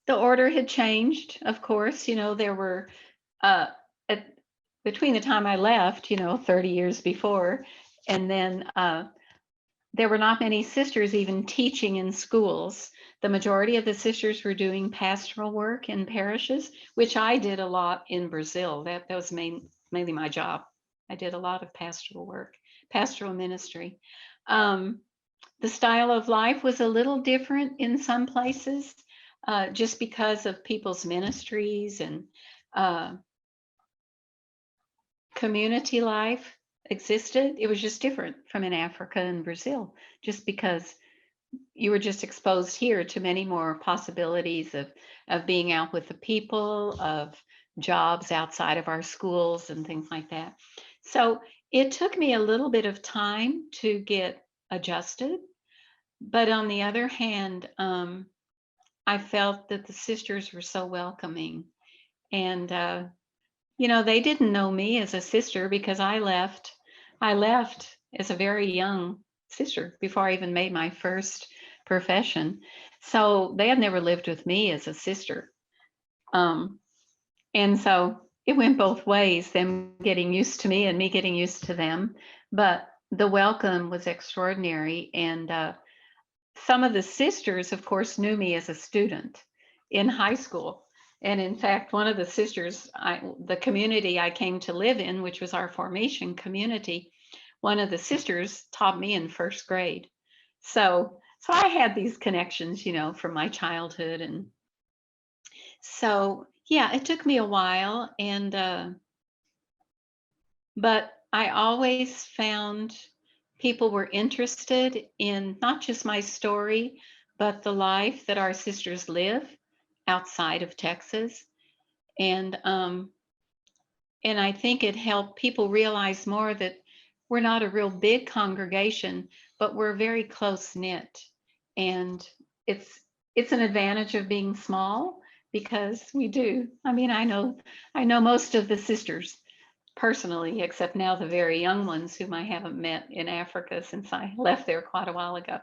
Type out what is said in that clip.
The order had changed, of course. There were, uh, at, between the time I left, 30 years before, and then there were not many sisters even teaching in schools. The majority of the sisters were doing pastoral work in parishes, which I did a lot in Brazil. That was mainly my job. I did a lot of pastoral work, pastoral ministry. Um, the style of life was a little different in some places, just because of people's ministries and uh, community life existed. It was just different from in Africa and Brazil, just because you were just exposed here to many more possibilities of being out with the people, of jobs outside of our schools and things like that. So it took me a little bit of time to get adjusted. But on the other hand, I felt that the sisters were so welcoming. And, they didn't know me as a sister because I left. I left as a very young sister before I even made my first profession. So they had never lived with me as a sister. Um, and so it went both ways, them getting used to me and me getting used to them. But the welcome was extraordinary. And some of the sisters, of course, knew me as a student in high school. And in fact, one of the sisters, the community I came to live in, which was our formation community, one of the sisters taught me in first grade. So I had these connections, from my childhood. And so, yeah, it took me a while. But I always found people were interested in not just my story, but the life that our sisters live outside of Texas. And and I think it helped people realize more that we're not a real big congregation, but we're very close knit. And it's it's an advantage of being small because we do. I mean, I know most of the sisters personally, except now the very young ones whom I haven't met in Africa since I left there quite a while ago.